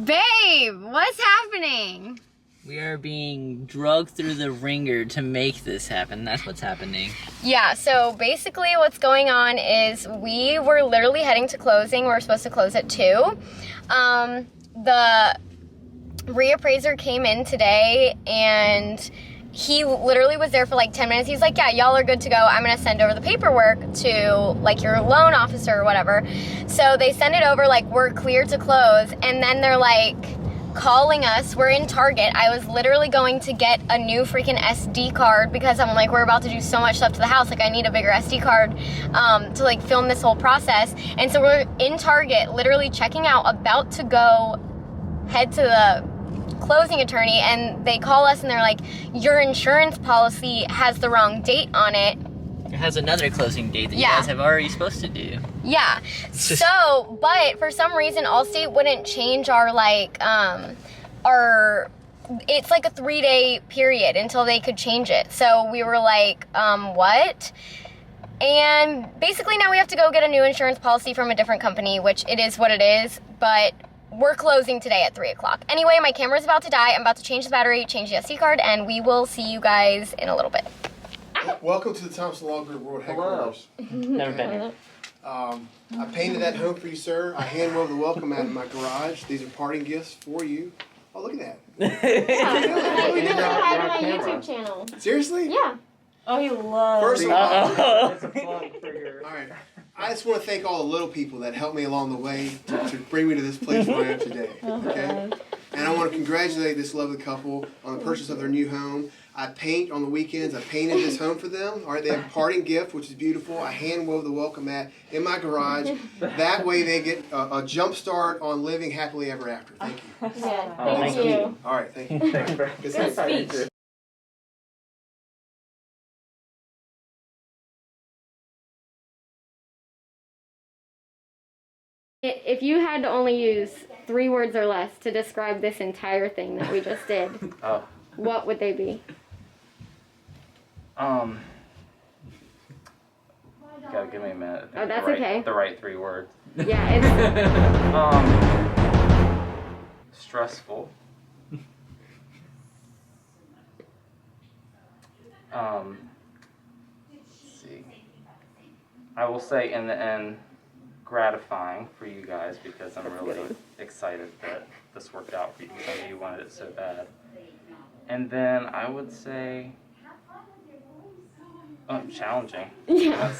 Babe, what's happening? We are being drugged through the ringer to make this happen. That's what's happening. Yeah, so basically what's going on is we were literally heading to closing. We were supposed to close at 2. The reappraiser came in today and he literally was there for like 10 minutes. He's like, yeah, y'all are good to go. I'm going to send over the paperwork to like your loan officer or whatever. So they send it over like we're clear to close. And then they're like calling us. We're in Target. I was literally going to get a new freaking SD card because I'm like, we're about to do so much stuff to the house. Like I need a bigger SD card to like film this whole process. And so we're in Target, literally checking out, about to go head to the closing attorney, and they call us and they're like, your insurance policy has the wrong date on it. It has another closing date that you guys have already supposed to do. Yeah. So, but for some reason, Allstate wouldn't change our like, it's like a 3-day period until they could change it. So we were like, what? And basically now we have to go get a new insurance policy from a different company, which it is what it is, but we're closing today at 3 o'clock. Anyway, my camera's about to die. I'm about to change the battery, change the SD card, and we will see you guys in a little bit. Welcome to the Thompson Law Group World Headquarters. Never been here. I painted that home for you, sir. I hand wove the welcome mat in my garage. These are parting gifts for you. Oh, look at that. Yeah, we never had my YouTube channel. Seriously? Yeah. Oh, he loves. First of all, It's a plug for your. all right. I just want to thank all the little people that helped me along the way to bring me to this place where I am today. Okay? And I want to congratulate this lovely couple on the purchase of their new home. I paint on the weekends. I painted this home for them. All right, they have a parting gift, which is beautiful. I hand wove the welcome mat in my garage. That way they get a jump start on living happily ever after. Thank you. Yeah, thank you. All right, thank you. Thanks, bro. Good Good speech. speech. If you had to only use 3 words or less to describe this entire thing that we just did, what would they be? Gotta give me a minute. to think Oh, that's the right, okay. The right 3 words. Yeah, it's Stressful. Let's see. I will say in the end, gratifying for you guys because I'm really excited that this worked out for you because I knew you wanted it so bad. And then I would say challenging. Yeah.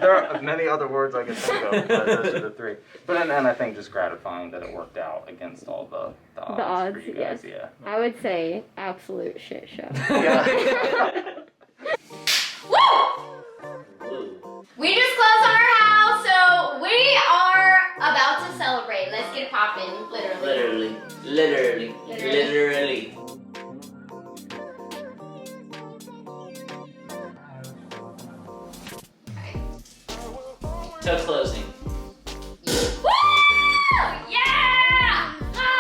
There are many other words I could think of, but those are the 3. But then I think just gratifying that it worked out against all the odds for you guys. Yes. Yeah. I would say absolute shit show. Yeah. We just closed on our house, so we are about to celebrate. Let's get poppin', literally. Literally. So closing. Woo! Yeah! Ha!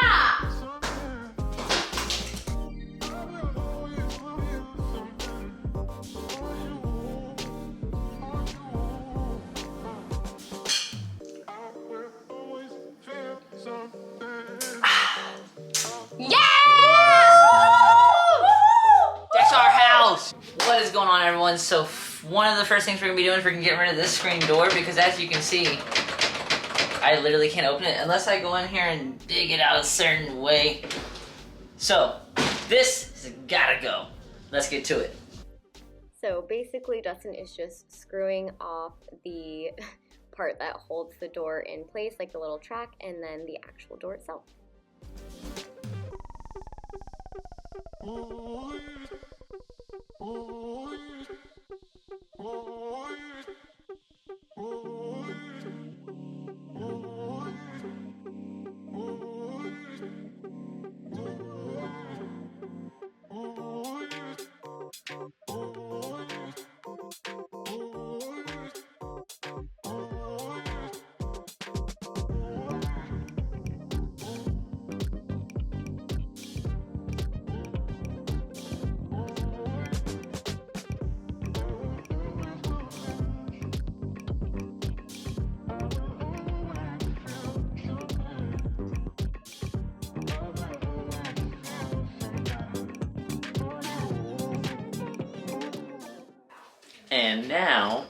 Yeah! That's our house! What is going on, everyone? So one of the first things we're going to be doing is we're going to get rid of this screen door because as you can see, I literally can't open it unless I go in here and dig it out a certain way. So this has gotta go. Let's get to it. So basically Dustin is just screwing off the part that holds the door in place, like the little track, and then the actual door itself. And now,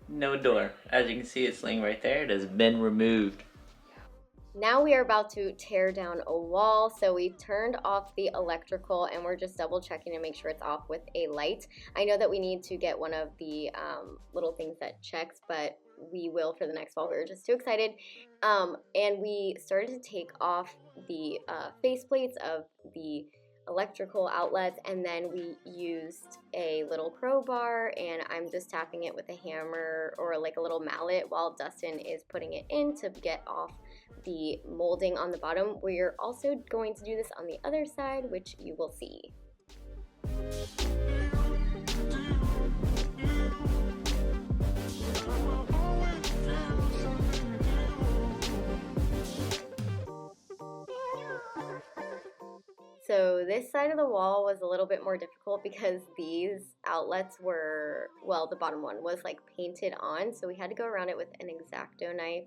no door. As you can see, it's laying right there. It has been removed. Now we are about to tear down a wall, so we turned off the electrical and we're just double checking to make sure it's off with a light. I know that we need to get one of the little things that checks, but we will for the next wall. We were just too excited. And we started to take off the faceplates of the electrical outlets, and then we used a little crowbar, and I'm just tapping it with a hammer or like a little mallet while Dustin is putting it in to get off the molding on the bottom. We're also going to do this on the other side, which you will see. So this side of the wall was a little bit more difficult because these outlets were, well, the bottom one was like painted on, so we had to go around it with an X-Acto knife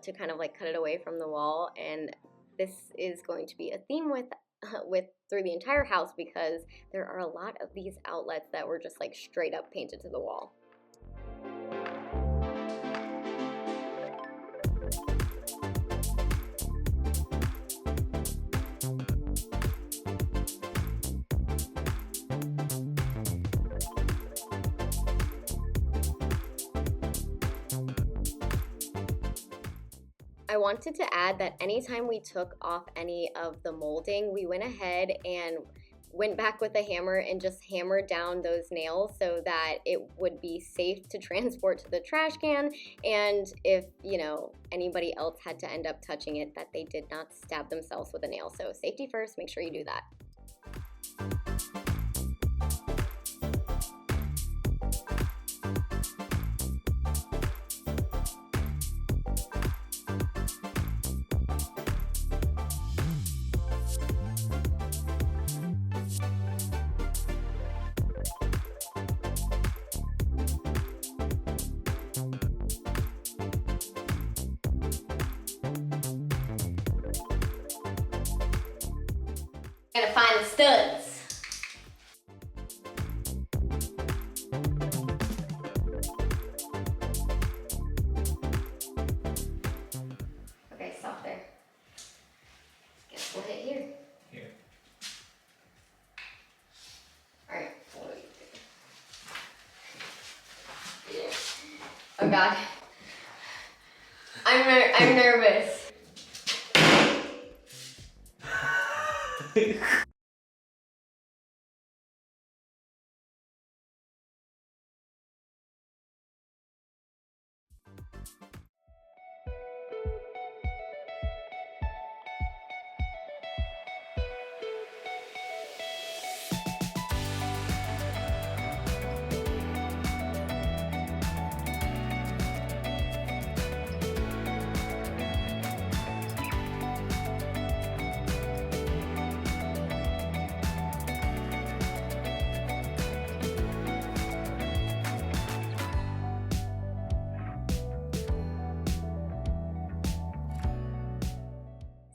to kind of like cut it away from the wall. And this is going to be a theme with through the entire house because there are a lot of these outlets that were just like straight up painted to the wall. I wanted to add that anytime we took off any of the molding, we went ahead and went back with a hammer and just hammered down those nails so that it would be safe to transport to the trash can, and if, you know, anybody else had to end up touching it, that they did not stab themselves with a nail. So safety first, make sure you do that. Gonna find the studs. Okay, stop there. Guess we'll hit here. Here. Alright. Yeah. Oh God. I'm nervous.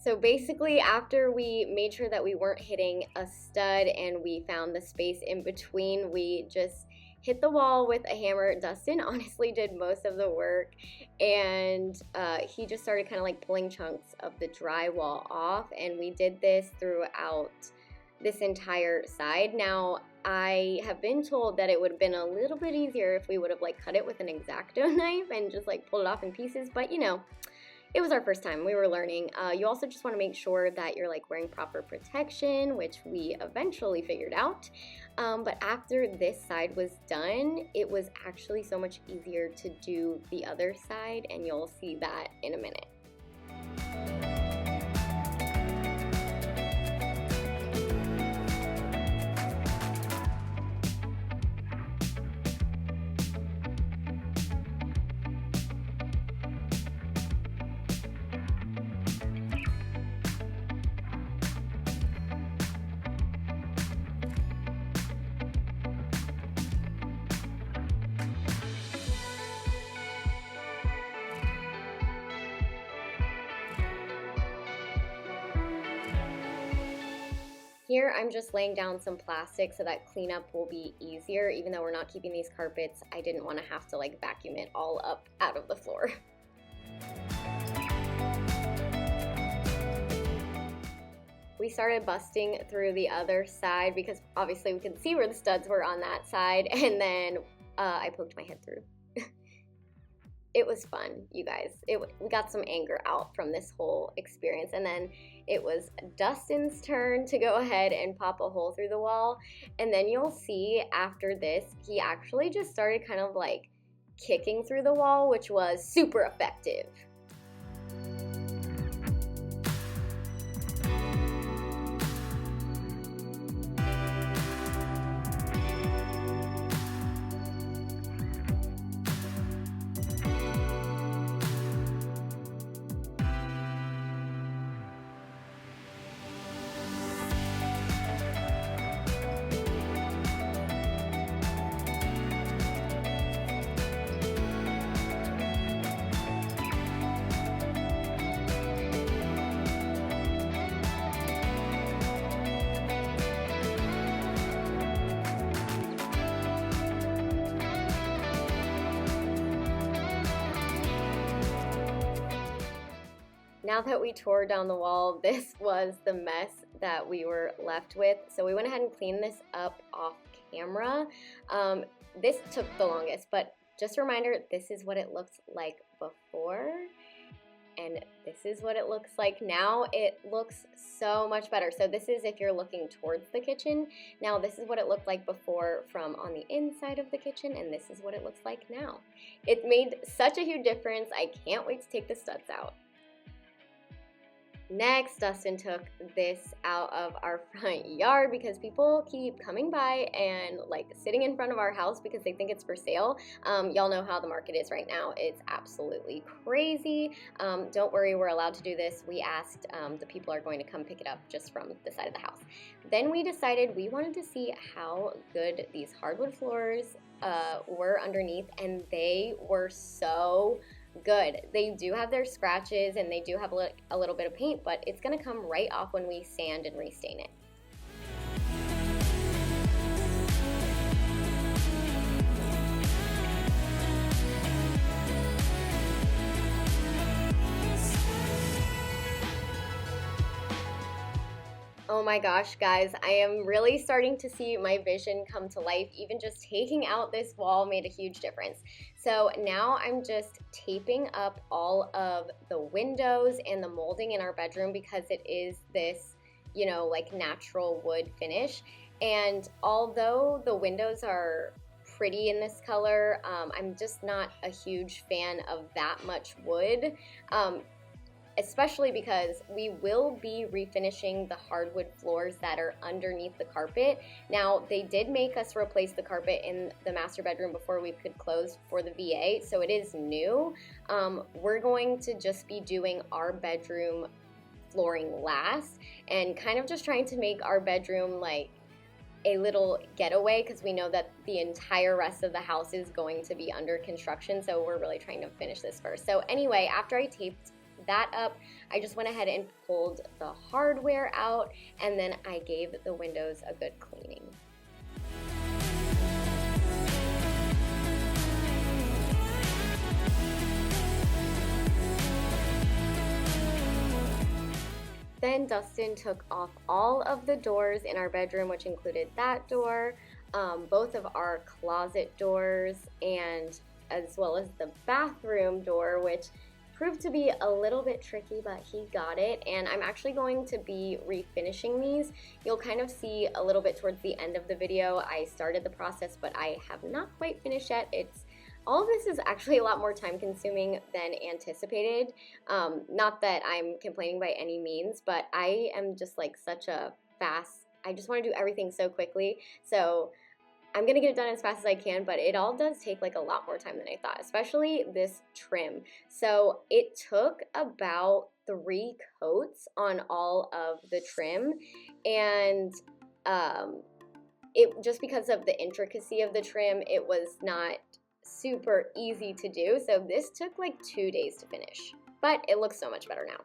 So basically, after we made sure that we weren't hitting a stud and we found the space in between, we just hit the wall with a hammer. Dustin honestly did most of the work, and he just started kind of like pulling chunks of the drywall off, and we did this throughout this entire side. Now, I have been told that it would have been a little bit easier if we would have like cut it with an X-Acto knife and just like pulled it off in pieces, but you know, it was our first time. We were learning. You also just want to make sure that you're like wearing proper protection, which we eventually figured out. But after this side was done, it was actually so much easier to do the other side, and you'll see that in a minute. Here I'm just laying down some plastic so that cleanup will be easier. Even though we're not keeping these carpets, I didn't want to have to like vacuum it all up out of the floor. We started busting through the other side because obviously we could see where the studs were on that side, and then I poked my head through. It was fun, you guys. We got some anger out from this whole experience, and then it was Dustin's turn to go ahead and pop a hole through the wall, and then you'll see after this, he actually just started kind of like kicking through the wall, which was super effective. Now that we tore down the wall, this was the mess that we were left with. So we went ahead and cleaned this up off camera. This took the longest, but just a reminder, this is what it looks like before. And this is what it looks like now. It looks so much better. So this is if you're looking towards the kitchen. Now this is what it looked like before from on the inside of the kitchen, and this is what it looks like now. It made such a huge difference. I can't wait to take the studs out. Next, Dustin took this out of our front yard because people keep coming by and like sitting in front of our house because they think it's for sale. Y'all know how the market is right now. It's absolutely crazy. Don't worry, we're allowed to do this. We asked the people are going to come pick it up just from the side of the house. Then we decided we wanted to see how good these hardwood floors were underneath, and they were so good. They do have their scratches and they do have a little bit of paint, but it's gonna come right off when we sand and restain it. Oh my gosh, guys, I am really starting to see my vision come to life. Even just taking out this wall made a huge difference. So now I'm just taping up all of the windows and the molding in our bedroom because it is this, you know, like natural wood finish. And although the windows are pretty in this color, I'm just not a huge fan of that much wood. Especially because we will be refinishing the hardwood floors that are underneath the carpet. Now, they did make us replace the carpet in the master bedroom before we could close for the VA, so it is new. We're going to just be doing our bedroom flooring last and kind of just trying to make our bedroom like a little getaway because we know that the entire rest of the house is going to be under construction, so we're really trying to finish this first. So anyway, after I taped that up, I just went ahead and pulled the hardware out, and then I gave the windows a good cleaning. Then Dustin took off all of the doors in our bedroom, which included that door, both of our closet doors, and as well as the bathroom door, which proved to be a little bit tricky, but he got it. And I'm actually going to be refinishing these. You'll kind of see a little bit towards the end of the video. I started the process, but I have not quite finished yet. All of this is actually a lot more time consuming than anticipated. Not that I'm complaining by any means, but I am just like such a fast, I just want to do everything so quickly. So I'm gonna get it done as fast as I can, but it all does take like a lot more time than I thought, especially this trim. So it took about 3 coats on all of the trim, and it just because of the intricacy of the trim, it was not super easy to do. So this took like 2 days to finish, but it looks so much better now.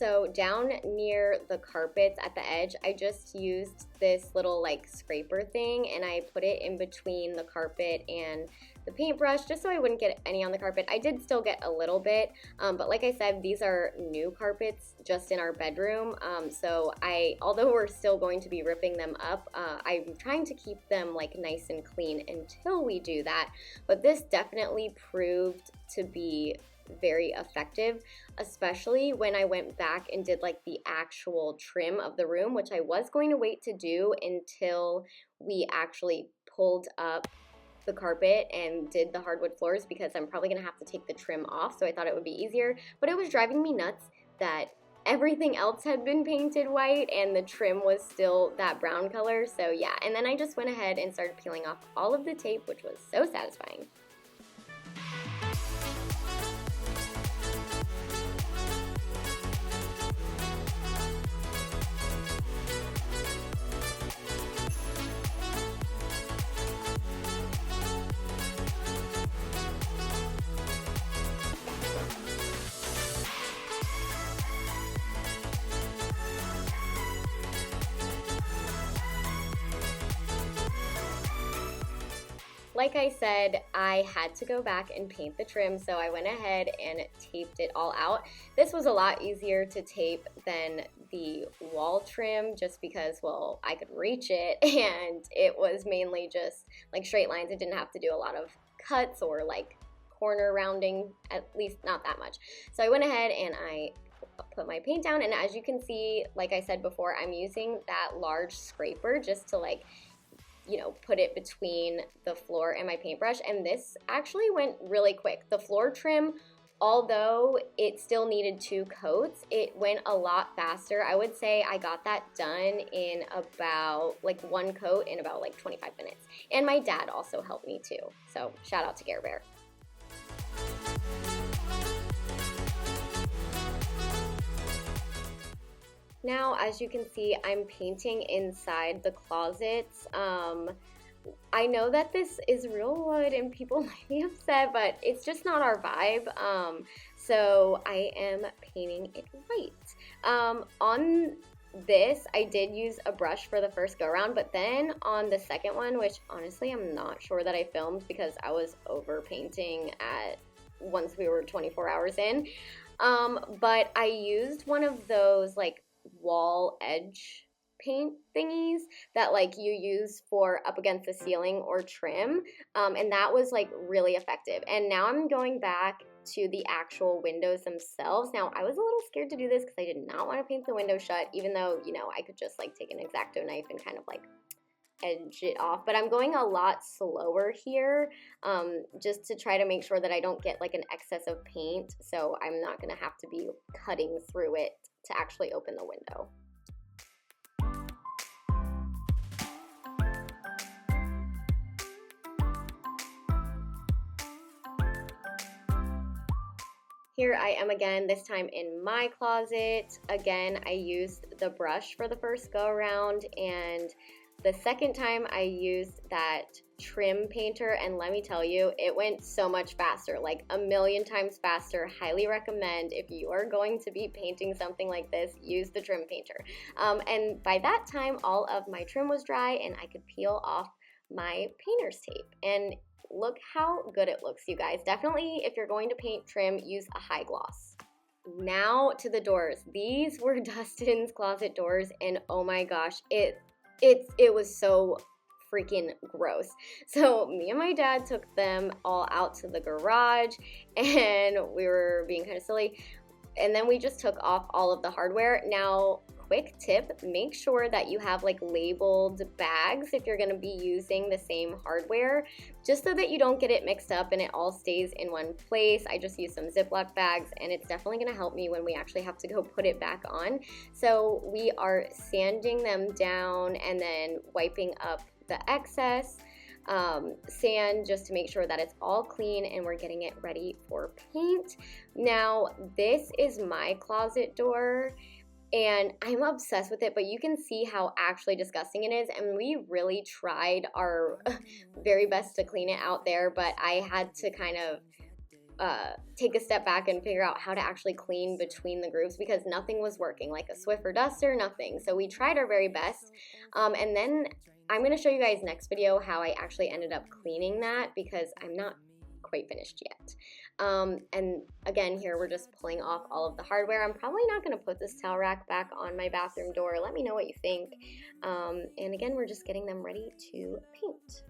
So down near the carpets at the edge, I just used this little like scraper thing and I put it in between the carpet and the paintbrush just so I wouldn't get any on the carpet. I did still get a little bit, but like I said, these are new carpets just in our bedroom. So although we're still going to be ripping them up, I'm trying to keep them like nice and clean until we do that. But this definitely proved to be very effective, especially when I went back and did like the actual trim of the room, which I was going to wait to do until we actually pulled up the carpet and did the hardwood floors, because I'm probably gonna have to take the trim off, so I thought it would be easier. But it was driving me nuts that everything else had been painted white and the trim was still that brown color. So yeah, and then I just went ahead and started peeling off all of the tape, which was so satisfying. Like I said, I had to go back and paint the trim, so I went ahead and taped it all out. This was a lot easier to tape than the wall trim just because, well, I could reach it and it was mainly just like straight lines. It didn't have to do a lot of cuts or like corner rounding, at least not that much. So I went ahead and I put my paint down, and as you can see, like I said before, I'm using that large scraper just to like, you know, put it between the floor and my paintbrush, and this actually went really quick. The floor trim, although it still needed 2 coats, it went a lot faster. I would say I got that done in about like 1 coat in about like 25 minutes. And my dad also helped me too, so shout out to Gare Bear. Now, as you can see, I'm painting inside the closets. I know that this is real wood and people might be upset, but it's just not our vibe. So I am painting it white. On this, I did use a brush for the first go around, but then on the second one, which honestly I'm not sure that I filmed because I was over painting once we were 24 hours in. But I used one of those like wall edge paint thingies that like you use for up against the ceiling or trim, and that was like really effective. And now I'm going back to the actual windows themselves. Now I was a little scared to do this because I did not want to paint the window shut, even though, you know, I could just like take an X-Acto knife and kind of like edge it off, but I'm going a lot slower here, just to try to make sure that I don't get like an excess of paint, so I'm not gonna have to be cutting through it to actually open the window. Here I am again, this time in my closet. Again, I used the brush for the first go around, and the second time I used that trim painter, and let me tell you, it went so much faster, like a million times faster. Highly recommend, if you are going to be painting something like this, use the trim painter. And by that time, all of my trim was dry and I could peel off my painter's tape. And look how good it looks, you guys. Definitely, if you're going to paint trim, use a high gloss. Now to the doors. These were Dustin's closet doors, and oh my gosh, it was so freaking gross. So me and my dad took them all out to the garage and we were being kind of silly, and then we just took off all of the hardware. Now, quick tip, make sure that you have like labeled bags if you're going to be using the same hardware, just so that you don't get it mixed up and it all stays in one place. I just used some Ziploc bags, and it's definitely going to help me when we actually have to go put it back on. So we are sanding them down and then wiping up the excess sand just to make sure that it's all clean and we're getting it ready for paint. Now, this is my closet door, and I'm obsessed with it, but you can see how actually disgusting it is, and we really tried our very best to clean it out there, but I had to kind of take a step back and figure out how to actually clean between the grooves because nothing was working, like a Swiffer duster, nothing. So we tried our very best. And then I'm going to show you guys next video how I actually ended up cleaning that because I'm not quite finished yet. And again, here we're just pulling off all of the hardware. I'm probably not going to put this towel rack back on my bathroom door. Let me know what you think. And again, we're just getting them ready to paint.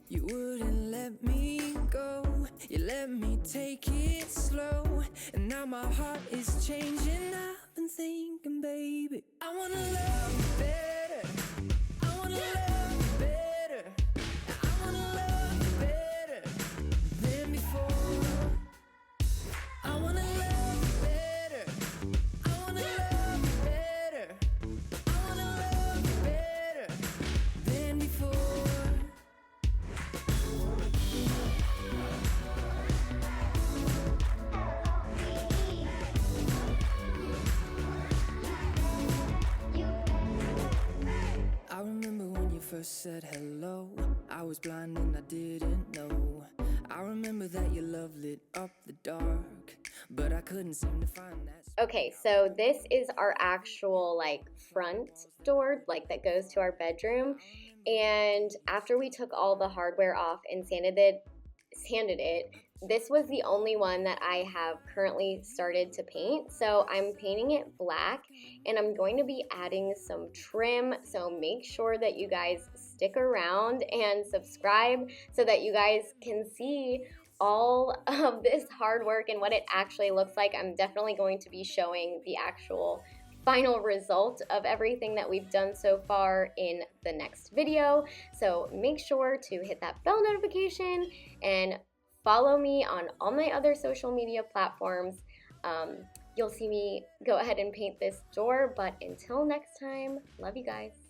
You wouldn't let me go, you let me take it slow, and now my heart is changing. I've been thinking, baby, I wanna love better, I wanna love better, I wanna love better than before. I wanna love better, I wanna love better, I wanna love better than before. I remember when you first said hello. I was blind and I didn't know. I remember that your love lit up the dark, but I couldn't seem to find that. Okay, so this is our actual like front door, like that goes to our bedroom. And after we took all the hardware off and sanded it, this was the only one that I have currently started to paint. So I'm painting it black and I'm going to be adding some trim. So make sure that you guys stick around and subscribe so that you guys can see all of this hard work and what it actually looks like. I'm definitely going to be showing the actual final result of everything that we've done so far in the next video. So make sure to hit that bell notification and follow me on all my other social media platforms. You'll see me go ahead and paint this door, but until next time, love you guys.